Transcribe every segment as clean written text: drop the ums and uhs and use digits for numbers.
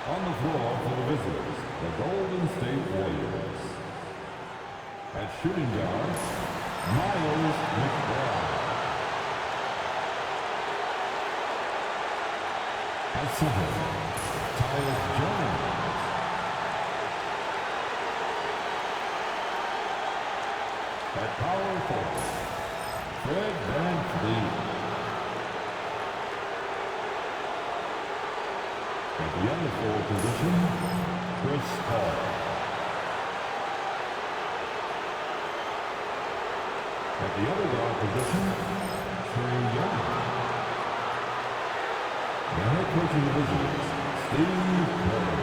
On the floor for the visitors, the Golden State Warriors. At shooting guard, Miles McBride. At center, Tyus Jones. At power forward, Fred VanVleet. At the other forward position, Chris Paul. At the other guard position, Trae Young. The head coach of the Wizards, Steve Kerr.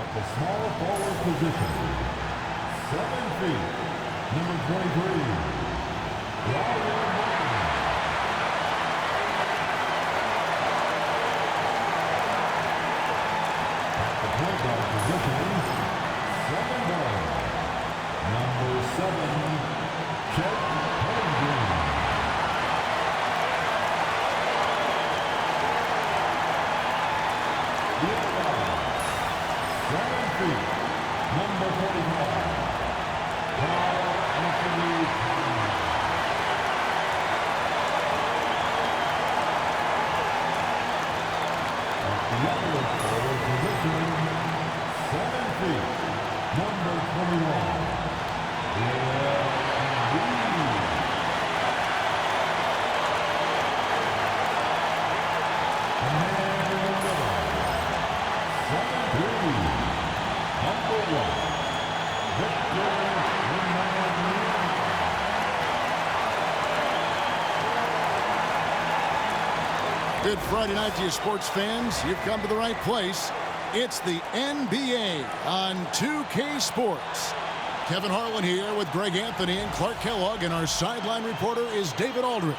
The small forward position, 7 feet, number 23, Lauri Markkanen. At the point guard position, 7'9", number 7, Chet Holmgren. Number 45, Karl Anthony Towns. At the other forward position, 7 feet, number 21, Joel Embiid. And man in the middle, 7'3", number 1, Victor Wembanyama. Good Friday night to you sports fans. You've come to the right place. It's the NBA on 2K Sports. Kevin Harlan here with Greg Anthony and Clark Kellogg, and our sideline reporter is David Aldridge.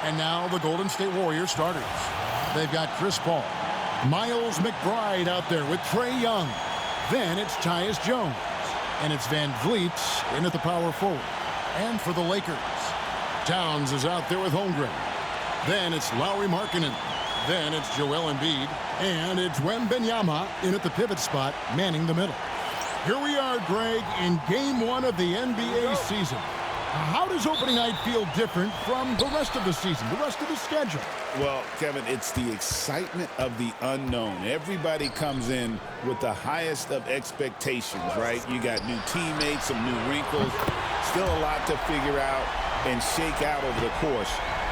And now the Golden State Warriors starters. They've got Chris Paul, Miles McBride out there with Trae Young. Then it's Tyus Jones. And it's VanVleet in at the power forward. And for the Lakers, Towns is out there with Holmgren. Then it's Lauri Markkanen. Then it's Joel Embiid. And it's Wembanyama in at the pivot spot, manning the middle. Here we are, Greg, in Game 1 of the NBA season. How does opening night feel different from the rest of the season, the rest of the schedule? Well, Kevin, it's the excitement of the unknown. Everybody comes in with the highest of expectations, right? You got new teammates, some new wrinkles, still a lot to figure out and shake out over the course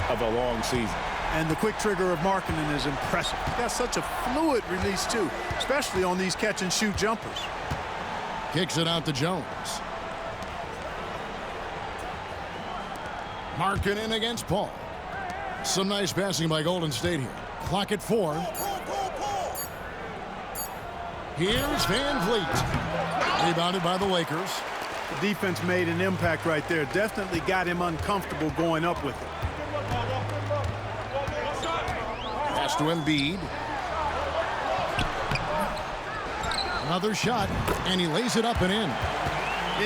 of a long season. And the quick trigger of Markkanen is impressive. He's got such a fluid release, too, especially on these catch-and-shoot jumpers. Kicks it out to Jones. Markkanen against Paul. Some nice passing by Golden State here. Clock at 4. Here's VanVleet. Rebounded by the Lakers. The defense made an impact right there. Definitely got him uncomfortable going up with it. Pass to Embiid. Another shot, and he lays it up and in.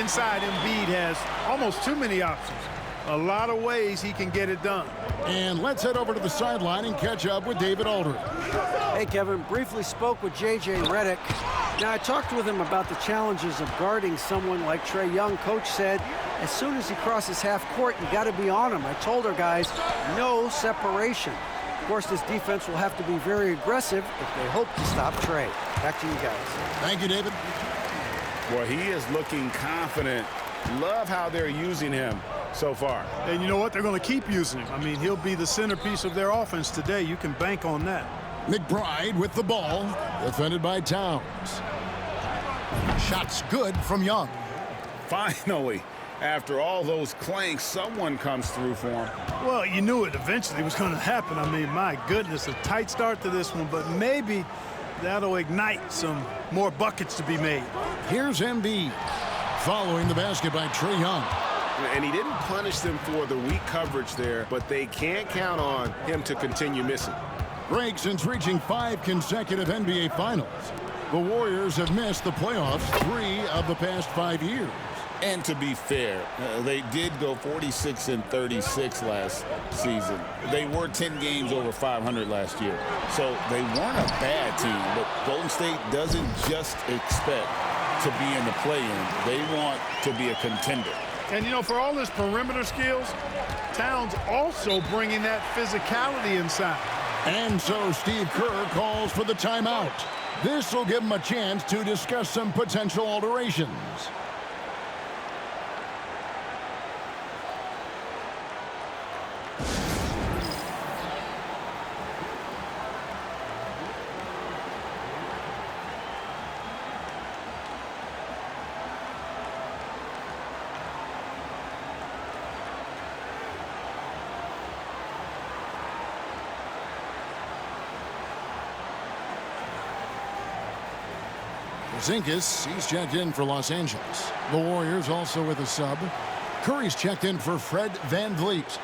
Inside, Embiid has almost too many options. A lot of ways he can get it done. And let's head over to the sideline and catch up with David Aldridge. Hey, Kevin, briefly spoke with J.J. Redick. Now, I talked with him about the challenges of guarding someone like Trae Young. Coach said, as soon as he crosses half court, you got to be on him. I told our guys, no separation. Of course, this defense will have to be very aggressive if they hope to stop Trae. Back to you guys. Thank you, David. Well, he is looking confident. Love how they're using him so far. And you know what? They're going to keep using him. I mean, he'll be the centerpiece of their offense today. You can bank on that. McBride with the ball, defended by Towns. Shot's good from Young. Finally, After all those clanks, someone comes through for him. Well, you knew it eventually was going to happen. I mean, my goodness, a tight start to this one, but maybe that'll ignite some more buckets to be made. Here's Embiid following the basket by Trae Young. And he didn't punish them for the weak coverage there, but they can't count on him to continue missing. Greg, since reaching 5 consecutive NBA Finals, the Warriors have missed the playoffs 3 of the past 5 years. And to be fair, they did go 46-36 last season. They were 10 games over 500 last year. So they weren't a bad team, but Golden State doesn't just expect to be in the play-in. They want to be a contender. And, you know, for all his perimeter skills, Towns also bringing that physicality inside. And so Steve Kerr calls for the timeout. This will give him a chance to discuss some potential alterations. Porzingis, he's checked in for Los Angeles. The Warriors also with a sub. Curry's checked in for Fred VanVleet.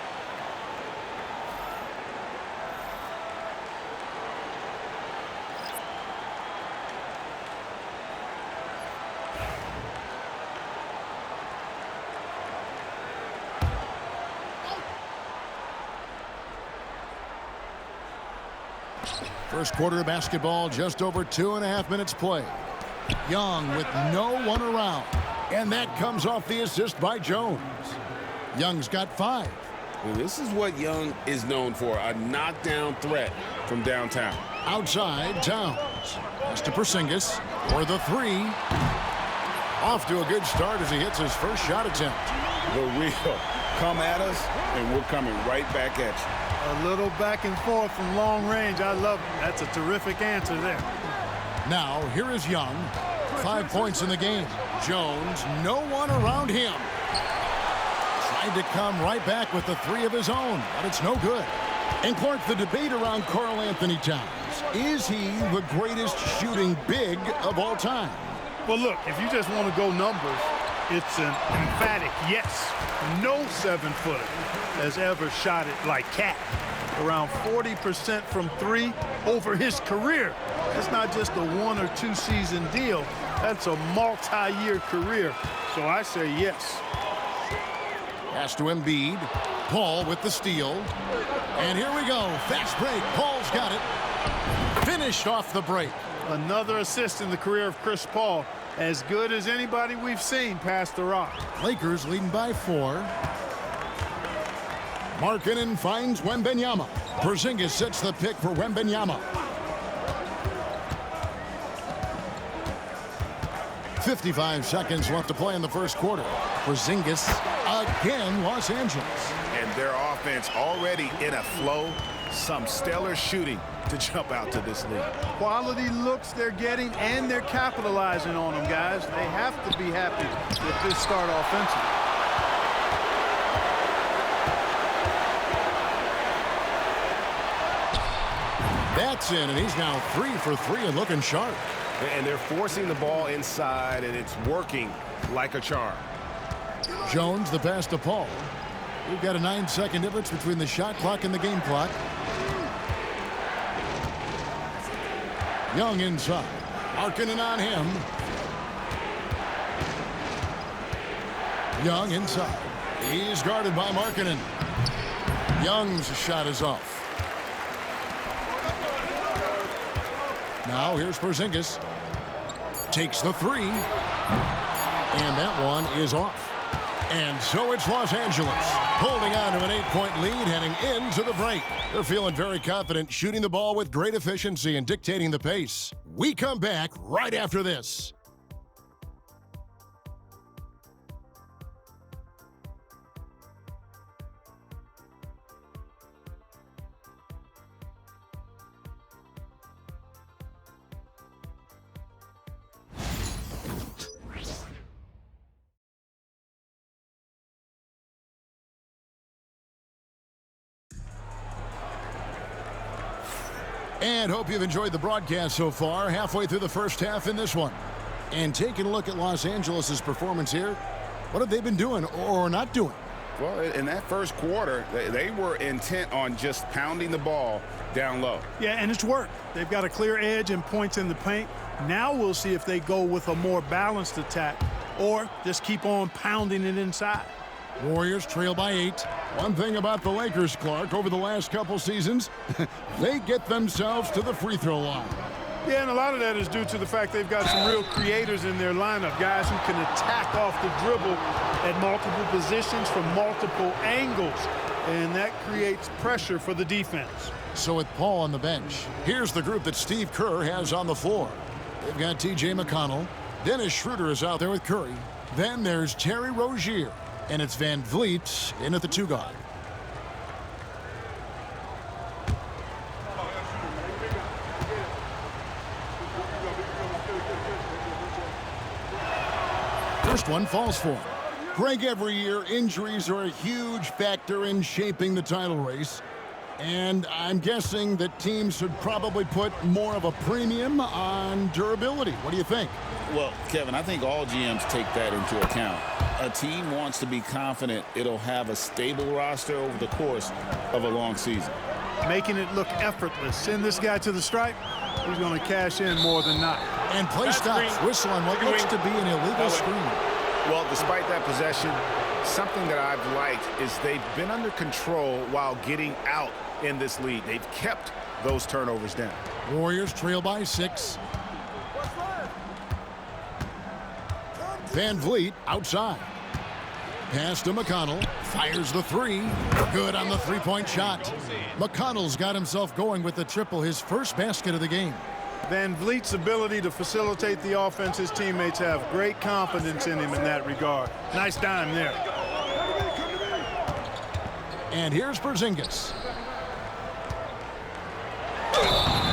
First quarter of basketball, just over 2.5 minutes played. Young with no one around. And that comes off the assist by Jones. Young's got 5. Well, this is what Young is known for, a knockdown threat from downtown. Outside, Towns. Pass to Porzingis for the 3. Off to a good start as he hits his first shot attempt. The real come at us, and we're coming right back at you. A little back and forth from long range. I love it. That's a terrific answer there. Now, here is Young. 5 points in the game. Jones, no one around him. Tried to come right back with the 3 of his own, but it's no good. And Clark, the debate around Karl Anthony Towns. Is he the greatest shooting big of all time? Well, look, if you just want to go numbers, it's an emphatic yes. No 7-footer has ever shot it like Cat. Around 40% from 3 over his career. That's not just a 1 or 2 season deal. That's a multi-year career. So I say yes. Pass to Embiid. Paul with the steal. And here we go. Fast break. Paul's got it. Finished off the break. Another assist in the career of Chris Paul. As good as anybody we've seen pass the rock. Lakers leading by 4. Markkanen finds Wembanyama. Porzingis sets the pick for Wembanyama. 55 seconds left to play in the first quarter. Porzingis again, Los Angeles. And their offense already in a flow. Some stellar shooting to jump out to this lead. Quality looks they're getting, and they're capitalizing on them, guys. They have to be happy with this start offensively. That's in, and he's now 3 for 3 and looking sharp. And they're forcing the ball inside, and it's working like a charm. Jones, the pass to Paul. We've got a 9-second difference between the shot clock and the game clock. Young inside. Markkanen on him. Young inside. He's guarded by Markkanen. Young's shot is off. Now here's Porzingis. Takes the 3. And that one is off. And so it's Los Angeles holding on to an 8-point lead heading into the break. They're feeling very confident, shooting the ball with great efficiency and dictating the pace. We come back right after this. And hope you've enjoyed the broadcast so far. Halfway through the first half in this one. And taking a look at Los Angeles' performance here, what have they been doing or not doing? Well, in that first quarter, they were intent on just pounding the ball down low. Yeah, and it's worked. They've got a clear edge and points in the paint. Now we'll see if they go with a more balanced attack or just keep on pounding it inside. Warriors trail by 8. One thing about the Lakers, Clark, over the last couple seasons, they get themselves to the free throw line. Yeah, and a lot of that is due to the fact they've got some real creators in their lineup, guys who can attack off the dribble at multiple positions from multiple angles, and that creates pressure for the defense. So with Paul on the bench, here's the group that Steve Kerr has on the floor. They've got T.J. McConnell. Dennis Schroeder is out there with Curry. Then there's Terry Rozier. And it's Van Vliet in at the 2 guard. First one falls for him. Greg, every year, injuries are a huge factor in shaping the title race. And I'm guessing that teams should probably put more of a premium on durability. What do you think? Well, Kevin, I think all GMs take that into account. A team wants to be confident it'll have a stable roster over the course of a long season. Making it look effortless. Send this guy to the stripe. He's going to cash in more than not. And play stops. Whistle on what looks to be an illegal screen. Well, despite that possession, something that I've liked is they've been under control while getting out in this lead. They've kept those turnovers down. Warriors trail by 6. Van Vliet outside. Pass to McConnell. Fires the 3. Good on the three-point shot. McConnell's got himself going with the triple, his first basket of the game. Van Vliet's ability to facilitate the offense, his teammates have great confidence in him in that regard. Nice dime there. And here's Porzingis.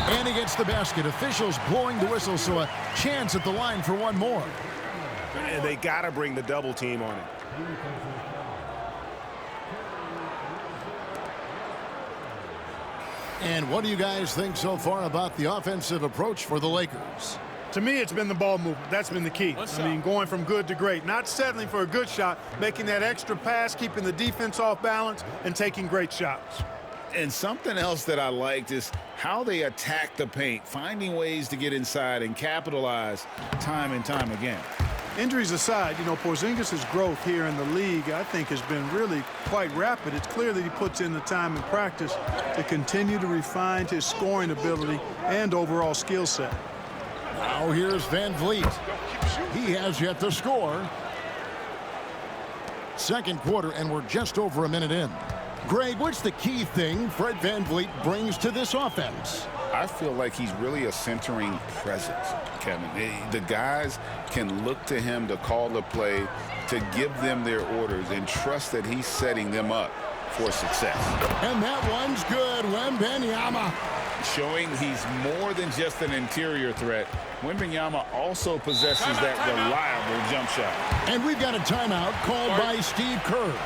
And he gets the basket. Officials blowing the whistle, so a chance at the line for one more. And they got to bring the double team on it. And what do you guys think so far about the offensive approach for the Lakers? To me, it's been the ball movement. That's been the key. I mean, going from good to great. Not settling for a good shot, making that extra pass, keeping the defense off balance, and taking great shots. And something else that I liked is how they attack the paint, finding ways to get inside and capitalize time and time again. Injuries aside, you know, Porzingis' growth here in the league, I think, has been really quite rapid. It's clear that he puts in the time and practice to continue to refine his scoring ability and overall skill set. Now here's Van Vliet. He has yet to score. Second quarter, and we're just over a minute in. Greg, what's the key thing Fred Van Vliet brings to this offense? I feel like he's really a centering presence, Kevin. The guys can look to him to call the play, to give them their orders, and trust that he's setting them up for success. And that one's good. Wembanyama. Showing he's more than just an interior threat. Wembanyama also possesses that reliable jump shot. And we've got a timeout called by Steve Kerr.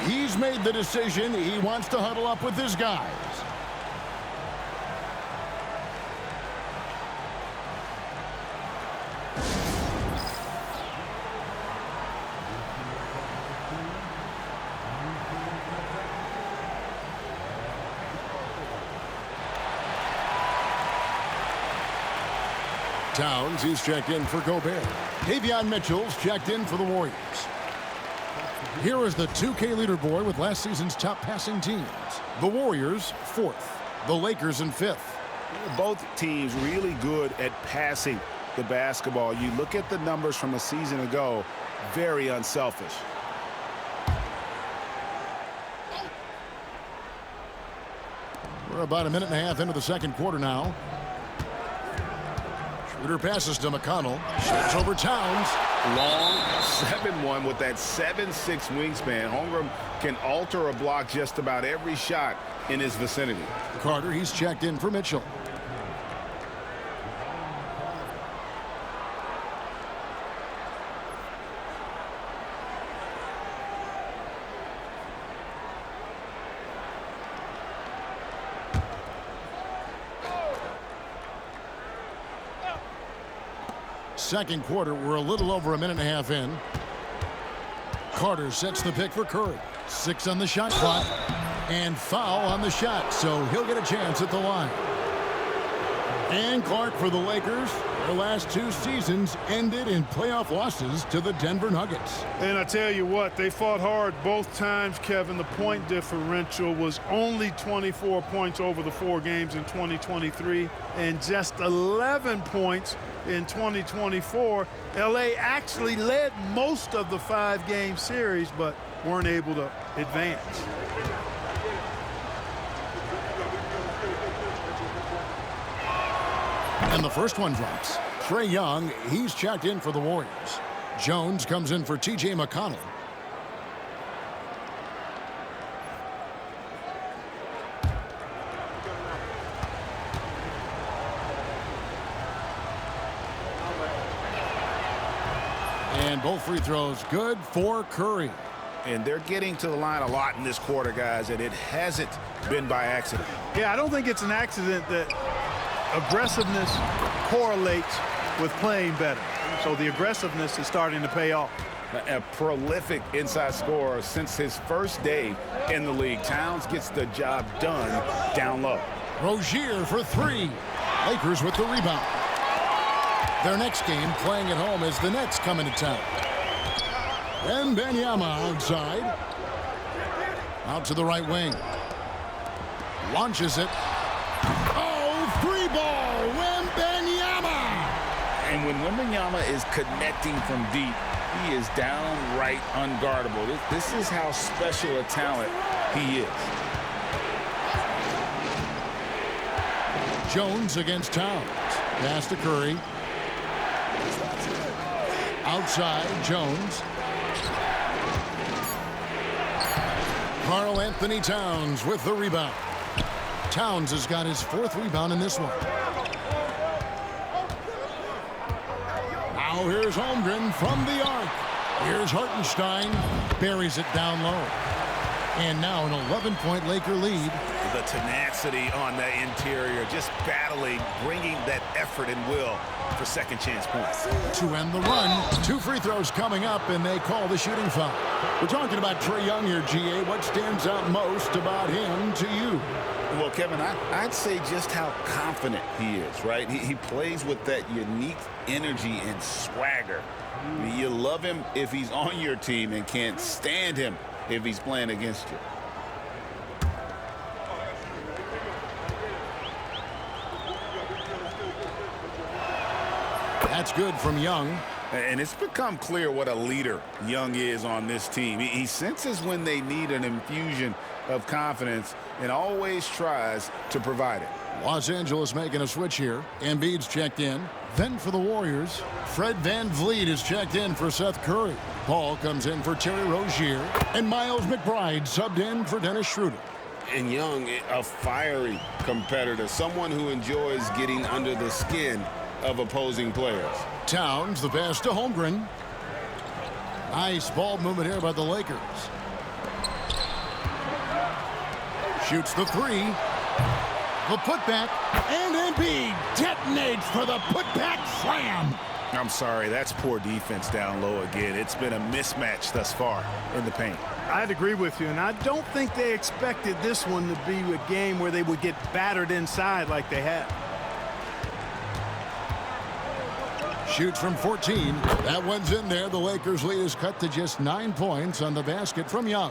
He's made the decision. He wants to huddle up with his guys. Towns, he's checked in for Gobert. Davion Mitchell's checked in for the Warriors. Here is the 2K leaderboard with last season's top passing teams. The Warriors, 4th. The Lakers in 5th. Both teams really good at passing the basketball. You look at the numbers from a season ago, very unselfish. We're about a minute and a half into the second quarter now. Schroeder passes to McConnell. Shoots over Towns. Long 7-1 with that 7'6" wingspan. Holmgren can alter a block just about every shot in his vicinity. Carter, he's checked in for Mitchell. second quarter. We're a little over a minute and a half in. Carter sets the pick for Curry. 6 on the shot clock. And foul on the shot, so he'll get a chance at the line. And Clark for the Lakers. Their last 2 seasons ended in playoff losses to the Denver Nuggets. And I tell you what, they fought hard both times, Kevin. The point differential was only 24 points over the 4 games in 2023 and just 11 points in 2024. LA actually led most of the 5-game series, but weren't able to advance. And the first one drops. Trae Young, he's checked in for the Warriors. Jones comes in for T.J. McConnell. And both free throws good for Curry. And they're getting to the line a lot in this quarter, guys, and it hasn't been by accident. Yeah, I don't think it's an accident that aggressiveness correlates with playing better. So the aggressiveness is starting to pay off. A prolific inside scorer since his first day in the league. Towns gets the job done down low. Rozier for 3. Lakers with the rebound. Their next game playing at home as the Nets come into town. And Wembanyama outside. Out to the right wing. Launches it. Free ball, Wembanyama! And when Wembanyama is connecting from deep, he is downright unguardable. This is how special a talent he is. Jones against Towns. Pass to Curry. Outside, Jones. Karl Anthony Towns with the rebound. Towns has got his 4th rebound in this one. Now here's Holmgren from the arc. Here's Hartenstein. Buries it down low. And now an 11-point Laker lead. The tenacity on the interior, just battling, bringing that effort and will for second chance points. To end the run, 2 free throws coming up, and they call the shooting foul. We're talking about Trae Young here, GA. What stands out most about him to you? Well, Kevin, I'd say just how confident he is, right? He plays with that unique energy and swagger. You love him if he's on your team and can't stand him if he's playing against you. That's good from Young. And it's become clear what a leader Young is on this team. He senses when they need an infusion of confidence and always tries to provide it. Los Angeles making a switch here. Embiid's checked in. Then for the Warriors, Fred VanVleet is checked in for Seth Curry. Paul comes in for Terry Rozier. And Miles McBride subbed in for Dennis Schroeder. And Young, a fiery competitor, someone who enjoys getting under the skin of opposing players. Towns, the pass to Holmgren. Nice ball movement here by the Lakers. Shoots the 3. The putback. And Embiid detonates for the putback slam. I'm sorry, that's poor defense down low again. It's been a mismatch thus far in the paint. I'd agree with you, and I don't think they expected this one to be a game where they would get battered inside like they have. Shoots from 14. That one's in there. The Lakers' lead is cut to just 9 points on the basket from Young.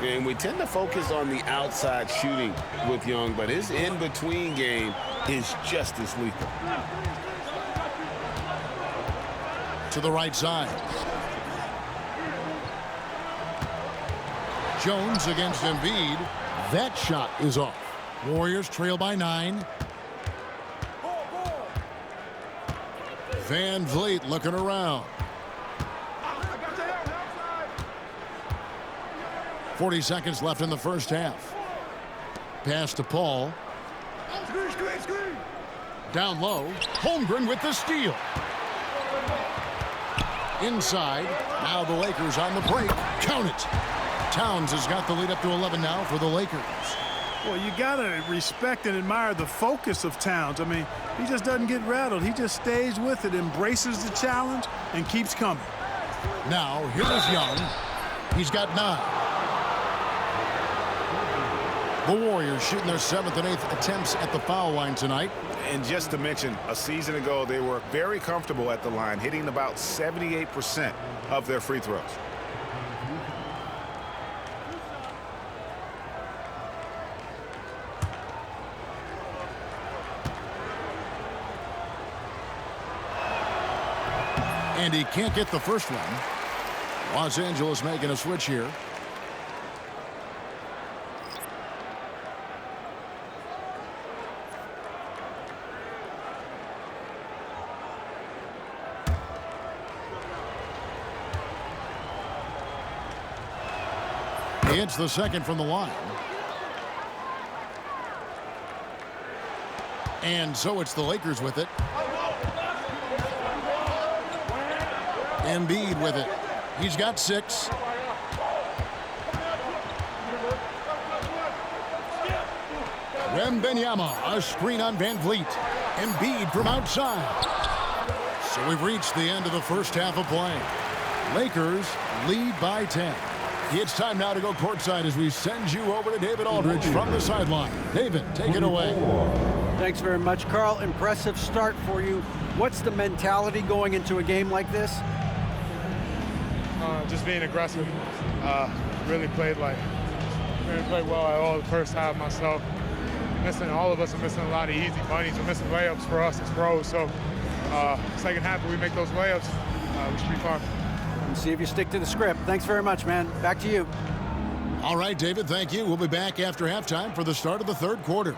And we tend to focus on the outside shooting with Young, but his in-between game is just as lethal. To the right side. Jones against Embiid. That shot is off. Warriors trail by 9. VanVleet looking around. 40 seconds left in the first half. Pass to Paul. Down low. Holmgren with the steal. Inside. Now the Lakers on the break. Count it. Towns has got the lead up to 11 now for the Lakers. Well, you got to respect and admire the focus of Towns. I mean, he just doesn't get rattled. He just stays with it, embraces the challenge, and keeps coming. Now, here's Young. He's got 9. The Warriors shooting their 7th and 8th attempts at the foul line tonight. And just to mention, a season ago, they were very comfortable at the line, hitting about 78% of their free throws. And he can't get the first one. Los Angeles making a switch here. He hits the second from the line. And so it's the Lakers with it. Embiid with it. He's got 6. Wembanyama, a screen on Van Vliet. Embiid from outside. So we've reached the end of the first half of play. Lakers lead by 10. It's time now to go courtside as we send you over to David Aldridge from the sideline. David, take it away. Thanks very much, Carl. Impressive start for you. What's the mentality going into a game like this? Just being aggressive. Really played well at all the first half myself. All of us are missing a lot of easy bunnies. We're missing layups for us as pros. So second half, if we make those layups, we should be fine. See if you stick to the script. Thanks very much, man. Back to you. All right, David, thank you. We'll be back after halftime for the start of the third quarter.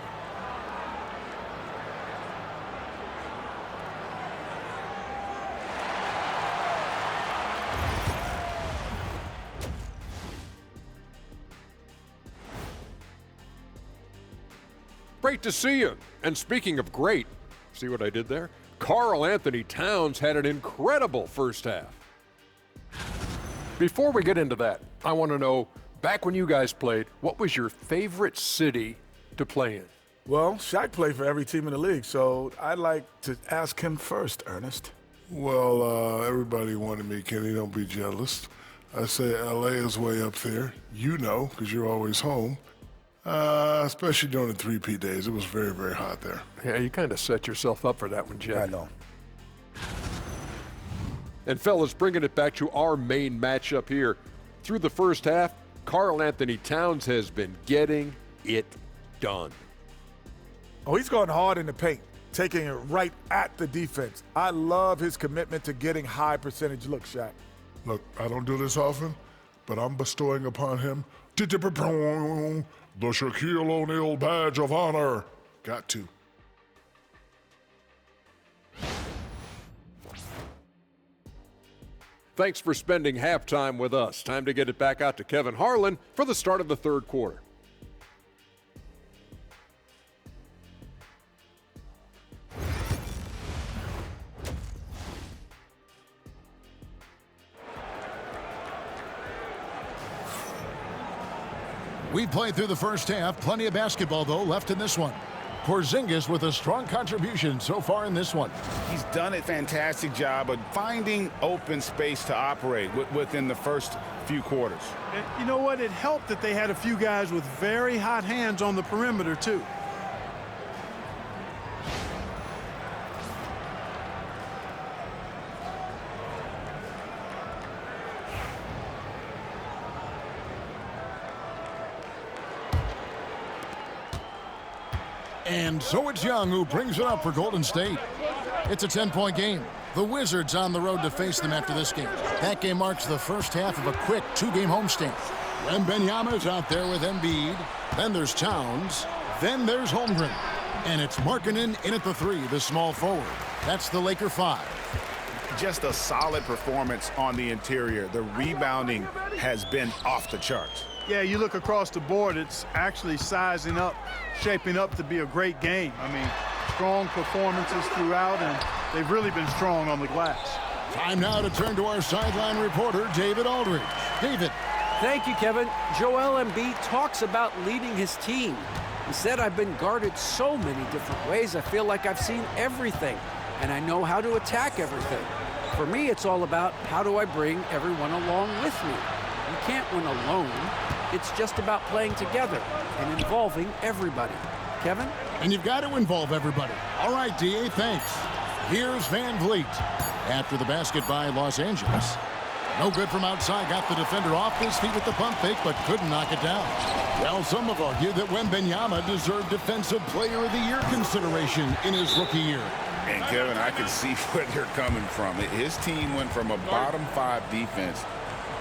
Great to see you. And speaking of great, see what I did there? Karl Anthony Towns had an incredible first half. Before we get into that, I want to know, back when you guys played, what was your favorite city to play in? Well, Shaq played for every team in the league, so I'd like to ask him first, Ernest. Well, everybody wanted me, Kenny. Don't be jealous. I say L.A. is way up there. You know, because you're always home. Especially during the 3P days. It was very, very hot there. Yeah, you kind of set yourself up for that one, Jeff. I know. And fellas, bringing it back to our main matchup here. Through the first half, Karl Anthony Towns has been getting it done. Oh, he's going hard in the paint, taking it right at the defense. I love his commitment to getting high percentage looks, Shaq. Look, I don't do this often, but I'm bestowing upon him the Shaquille O'Neal badge of honor. Got to. Thanks for spending halftime with us. Time to get it back out to Kevin Harlan for the start of the third quarter. We played through the first half. Plenty of basketball, though, left in this one. Porzingis with a strong contribution so far in this one. He's done a fantastic job of finding open space to operate within the first few quarters. And you know what? It helped that they had a few guys with very hot hands on the perimeter, too. And so it's Young who brings it up for Golden State. It's a 10-point game. The Wizards on the road to face them after this game. That game marks the first half of a quick 2-game homestand. Wembanyama's out there with Embiid. Then there's Towns. Then there's Holmgren. And it's Markkanen in at the 3, the small forward. That's the Laker 5. Just a solid performance on the interior. The rebounding has been off the charts. Yeah, you look across the board, it's actually sizing up, shaping up to be a great game. I mean, strong performances throughout, and they've really been strong on the glass. Time now to turn to our sideline reporter, David Aldridge. David. Thank you, Kevin. Joel Embiid talks about leading his team. He said, "I've been guarded so many different ways, I feel like I've seen everything, and I know how to attack everything. For me, it's all about how do I bring everyone along with me. You can't win alone. It's just about playing together and involving everybody." Kevin? And you've got to involve everybody. All right, D.A., thanks. Here's Van Vliet. After the basket by Los Angeles. No good from outside. Got the defender off his feet with the pump fake, but couldn't knock it down. Well, some have argued that Wembanyama deserved Defensive Player of the Year consideration in his rookie year. And, Kevin, I can see where they're coming from. His team went from a bottom 5 defense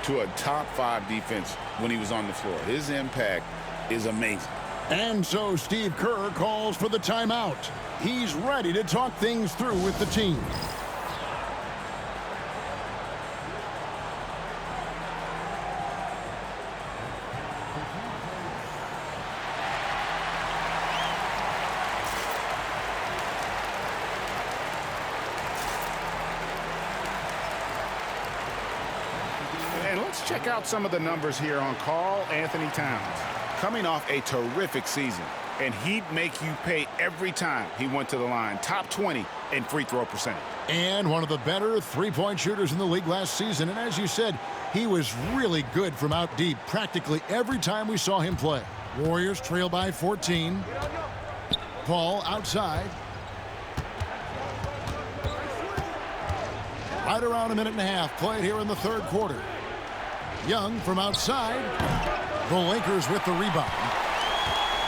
to a top 5 defense when he was on the floor. His impact is amazing. And so Steve Kerr calls for the timeout. He's ready to talk things through with the team. And let's check out some of the numbers here on Karl Anthony Towns. Coming off a terrific season, and he'd make you pay every time he went to the line. Top 20 in free throw percentage. And one of the better three-point shooters in the league last season. And as you said, he was really good from out deep practically every time we saw him play. Warriors trail by 14. Paul outside. Right around a minute and a half played here in the third quarter. Young from outside. The Lakers with the rebound.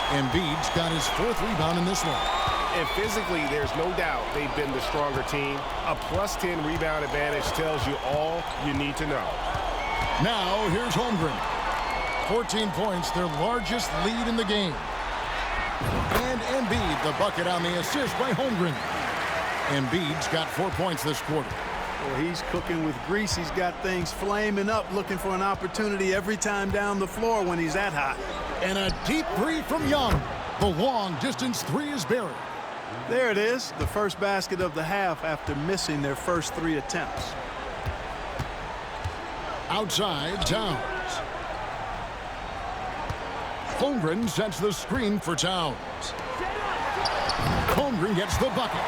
Embiid's got his 4th rebound in this one. And physically, there's no doubt they've been the stronger team. A +10 rebound advantage tells you all you need to know. Now, here's Holmgren. 14 points, their largest lead in the game. And Embiid, the bucket on the assist by Holmgren. Embiid's got 4 points this quarter. Well, he's cooking with grease. He's got things flaming up, looking for an opportunity every time down the floor when he's that hot. And a deep three from Young. The long-distance three is buried. There it is, the first basket of the half after missing their first 3 attempts. Outside, Towns. Holmgren sets the screen for Towns. Holmgren gets the bucket.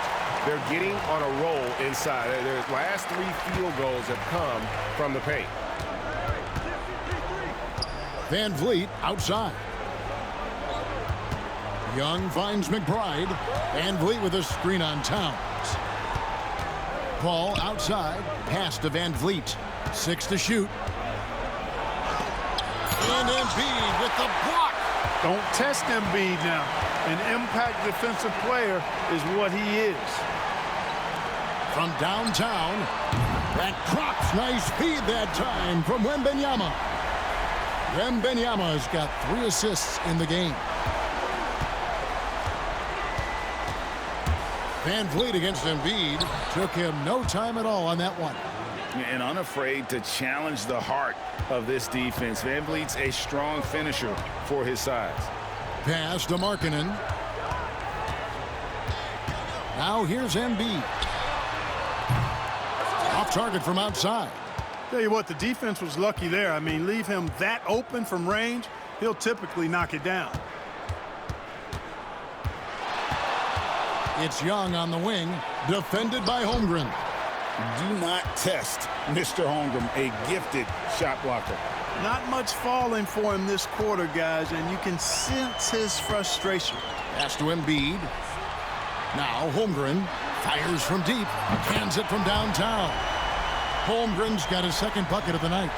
They're getting on a roll inside. Their last 3 field goals have come from the paint. Van Vliet outside. Young finds McBride. Van Vliet with a screen on Towns. Paul outside. Pass to Van Vliet. 6 to shoot. And Embiid with the block. Don't test Embiid now. An impact defensive player is what he is. From downtown, that drops. Nice feed that time from Wembanyama. Wembanyama's got 3 assists in the game. Van Vliet against Embiid. Took him no time at all on that one. And unafraid to challenge the heart of this defense. Van Vliet's a strong finisher for his size. Pass to Markkanen. Now here's Embiid. Off target from outside. Tell you what, the defense was lucky there. I mean, leave him that open from range, he'll typically knock it down. It's Young on the wing, defended by Holmgren. Do not test Mr. Holmgren, a gifted shot blocker. Not much falling for him this quarter, guys, and you can sense his frustration. Pass to Embiid. Now Holmgren fires from deep, cans it from downtown. Holmgren's got his 2nd bucket of the night.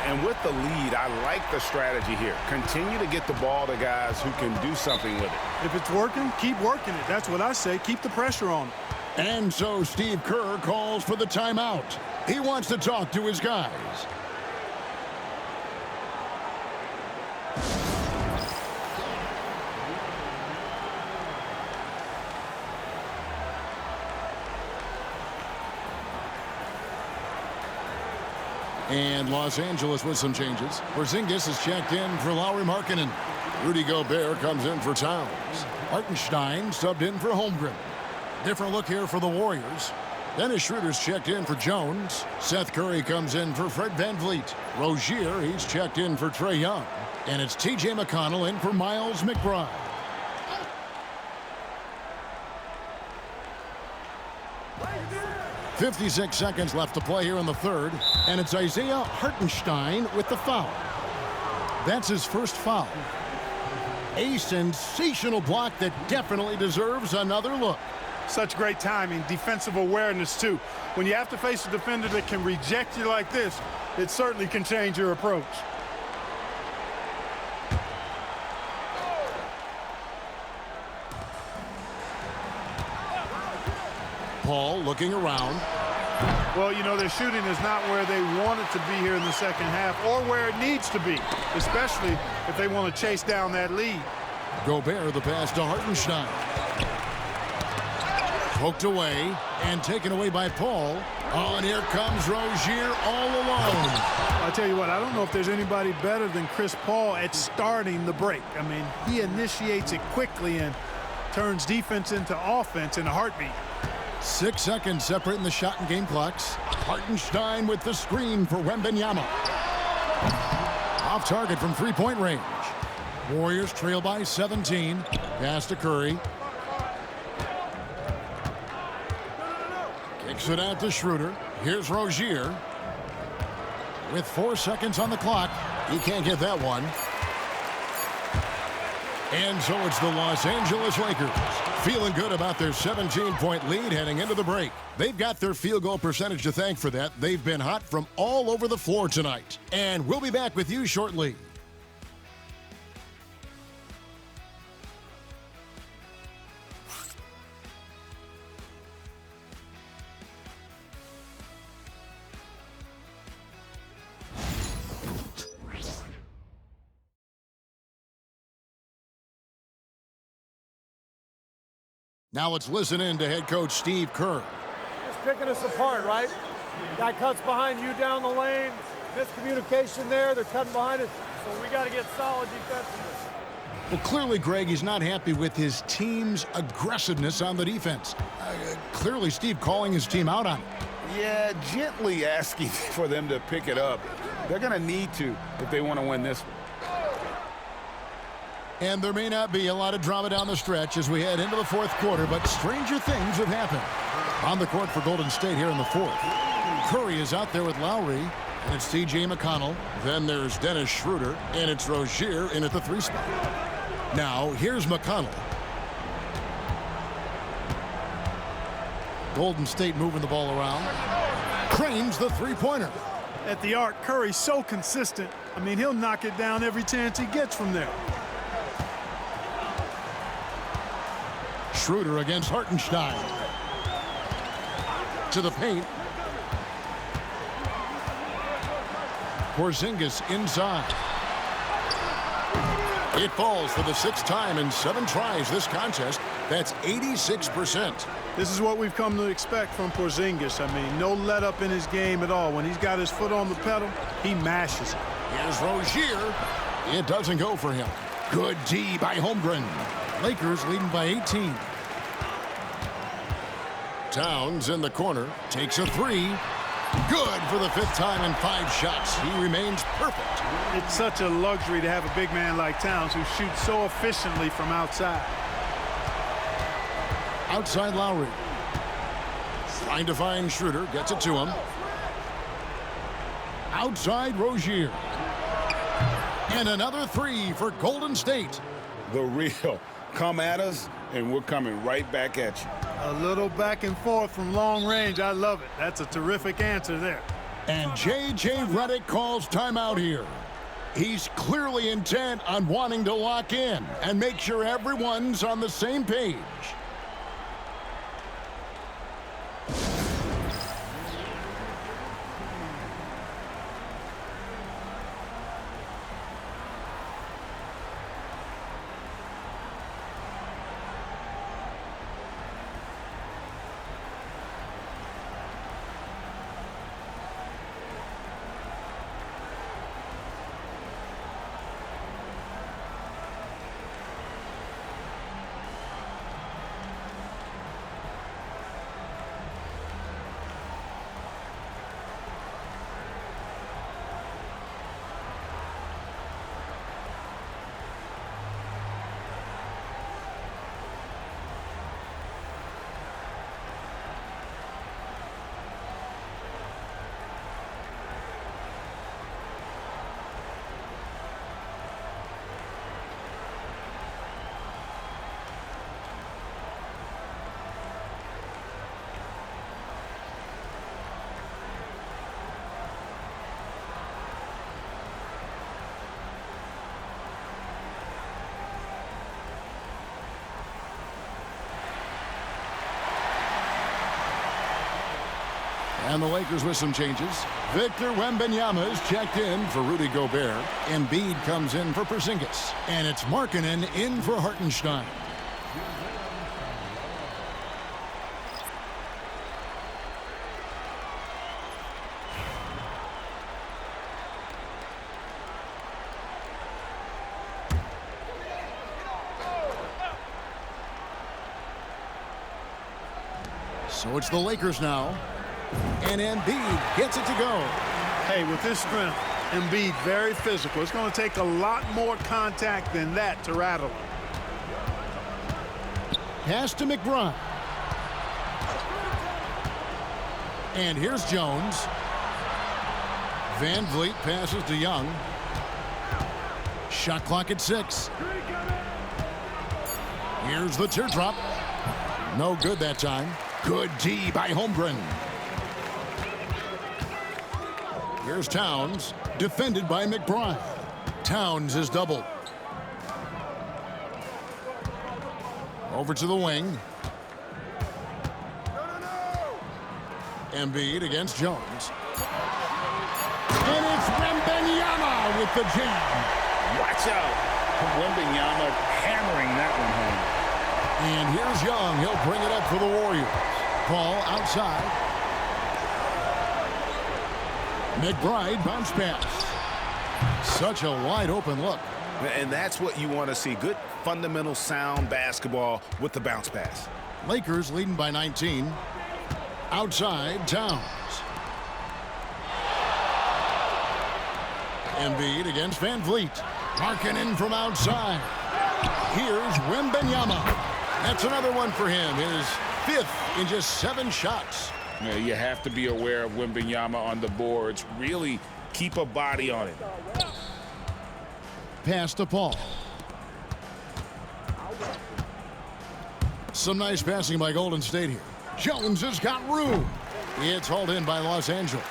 And with the lead, I like the strategy here. Continue to get the ball to guys who can do something with it. If it's working, keep working it. That's what I say. Keep the pressure on him. And so Steve Kerr calls for the timeout. He wants to talk to his guys. And Los Angeles with some changes. Porzingis is checked in for Lauri Markkanen. Rudy Gobert comes in for Towns. Hartenstein subbed in for Holmgren. Different look here for the Warriors. Dennis Schroeder's checked in for Jones. Seth Curry comes in for Fred VanVleet. Rozier, he's checked in for Trae Young. And it's T.J. McConnell in for Miles McBride. 56 seconds left to play here in the third, and it's Isaiah Hartenstein with the foul. That's his first foul. A sensational block that definitely deserves another look. Such great timing, defensive awareness, too. When you have to face a defender that can reject you like this, it certainly can change your approach. Paul looking around. Well, you know, their shooting is not where they want it to be here in the second half or where it needs to be, especially if they want to chase down that lead. Gobert, the pass to Hartenstein. Poked away and taken away by Paul. Oh, and here comes Rozier all alone. I tell you what, I don't know if there's anybody better than Chris Paul at starting the break. I mean, he initiates it quickly and turns defense into offense in a heartbeat. 6 seconds separating the shot and game clocks. Hartenstein with the screen for Wembanyama. Off target from three-point range. Warriors trail by 17. Pass to Curry. Kicks it out to Schroeder. Here's Rozier. With 4 seconds on the clock. He can't get that one. And so it's the Los Angeles Lakers feeling good about their 17-point lead heading into the break. They've got their field goal percentage to thank for that. They've been hot from all over the floor tonight. And we'll be back with you shortly. Now let's listen in to head coach Steve Kerr. Just picking us apart, right? Guy cuts behind you down the lane. Miscommunication there. They're cutting behind us. So we got to get solid defensively. Well, clearly, Greg, he's not happy with his team's aggressiveness on the defense. Clearly, Steve calling his team out on it. Yeah, gently asking for them to pick it up. They're going to need to if they want to win this one. And there may not be a lot of drama down the stretch as we head into the fourth quarter, but stranger things have happened. On the court for Golden State here in the fourth. Curry is out there with Lowry, and it's T.J. McConnell. Then there's Dennis Schroeder, and it's Rozier in at the 3 spot. Now, here's McConnell. Golden State moving the ball around. Cranes the three-pointer. At the arc, Curry's so consistent. I mean, he'll knock it down every chance he gets from there. Schroeder against Hartenstein. To the paint. Porzingis inside. It falls for the 6th time in 7 tries this contest. That's 86%. This is what we've come to expect from Porzingis. I mean, no let up in his game at all. When he's got his foot on the pedal, he mashes it. Here's Rozier. It doesn't go for him. Good D by Holmgren. Lakers leading by 18. Towns in the corner, takes a 3. Good for the 5th time in 5 shots. He remains perfect. It's such a luxury to have a big man like Towns who shoots so efficiently from outside. Outside Lowry. Trying to find Schroeder, gets it to him. Outside Rozier. And another 3 for Golden State. The real. Come at us, and we're coming right back at you. A little back and forth from long range. I love it. That's a terrific answer there. And J.J. Redick calls timeout here. He's clearly intent on wanting to lock in and make sure everyone's on the same page. And the Lakers with some changes. Victor Wembanyama is checked in for Rudy Gobert. Embiid comes in for Porzingis. And it's Markkanen in for Hartenstein. So it's the Lakers now. And Embiid gets it to go. Hey, with this strength, Embiid very physical. It's going to take a lot more contact than that to rattle him. Pass to McBride. And here's Jones. Van Vliet passes to Young. Shot clock at 6. Here's the teardrop. No good that time. Good D by Holmgren. Here's Towns, defended by McBride. Towns is doubled. Over to the wing. Embiid against Jones. And it's Wembanyama with the jam. Watch out. Wembanyama hammering that one home. And here's Young. He'll bring it up for the Warriors. Ball outside. McBride bounce pass. Such a wide open look. And that's what you want to see. Good fundamental sound basketball with the bounce pass. Lakers leading by 19. Outside, Towns. Embiid against Van Vliet. Markkanen from outside. Here's Wembanyama. That's another one for him. His 5th in just 7 shots. You have to be aware of Wembanyama on the boards. Really keep a body on it. Pass to Paul. Some nice passing by Golden State here. Jones has got room. It's hauled in by Los Angeles.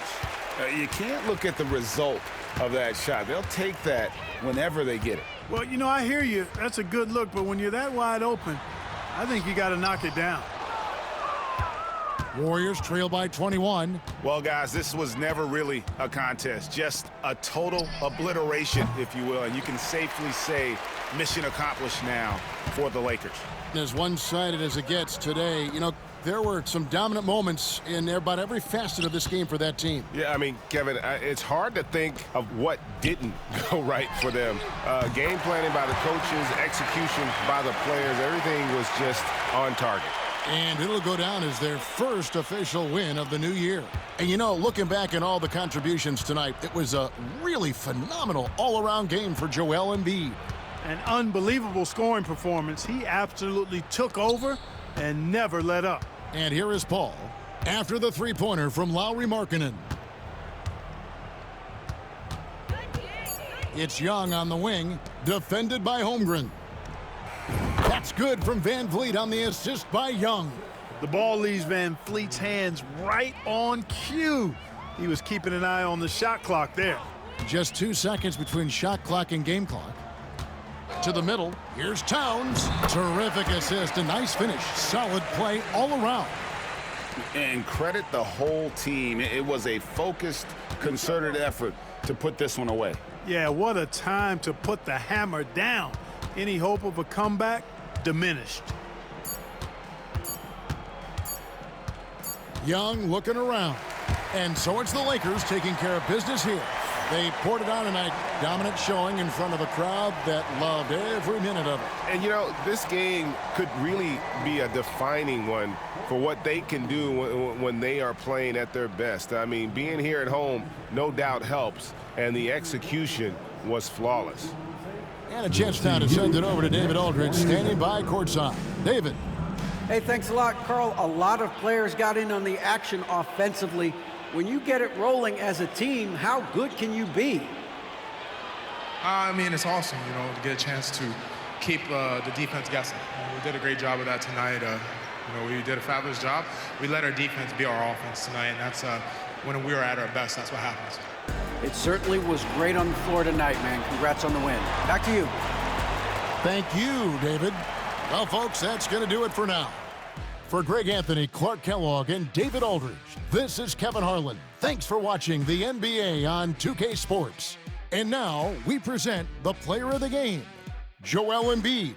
You can't look at the result of that shot. They'll take that whenever they get it. Well, you know, I hear you. That's a good look, but when you're that wide open, I think you got to knock it down. Warriors trail by 21. Well, guys, this was never really a contest. Just a total obliteration, if you will. And you can safely say mission accomplished now for the Lakers. As one-sided as it gets today, you know, there were some dominant moments in about every facet of this game for that team. Yeah, I mean, Kevin, it's hard to think of what didn't go right for them. Game planning by the coaches, execution by the players, everything was just on target. And it'll go down as their first official win of the new year. And, you know, looking back at all the contributions tonight, it was a really phenomenal all-around game for Joel Embiid. An unbelievable scoring performance. He absolutely took over and never let up. And here is Paul after the three-pointer from Lauri Markkanen. It's Young on the wing, defended by Holmgren. That's good from Van Vliet on the assist by Young. The ball leaves Van Vliet's hands right on cue. He was keeping an eye on the shot clock there. Just 2 seconds between shot clock and game clock. To the middle, here's Towns. Terrific assist, a nice finish. Solid play all around. And credit the whole team. It was a focused, concerted effort to put this one away. Yeah, what a time to put the hammer down. Any hope of a comeback diminished. Young looking around. And so it's the Lakers taking care of business here. They poured it on tonight. Dominant showing in front of a crowd that loved every minute of it. And, you know, this game could really be a defining one for what they can do when they are playing at their best. I mean, being here at home no doubt helps, and the execution was flawless. And a chance now to send it over to David Aldridge, standing by courtside. David. Hey, thanks a lot, Carl. A lot of players got in on the action offensively. When you get it rolling as a team, how good can you be? I mean, it's awesome, you know, to get a chance to keep the defense guessing. We did a great job of that tonight. You know, we did a fabulous job. We let our defense be our offense tonight, and that's when we were at our best, that's what happens. It certainly was great on the floor tonight, man. Congrats on the win. Back to you. Thank you, David. Well, folks, that's going to do it for now. For Greg Anthony, Clark Kellogg, and David Aldridge, this is Kevin Harlan. Thanks for watching the NBA on 2K Sports. And now we present the player of the game, Joel Embiid.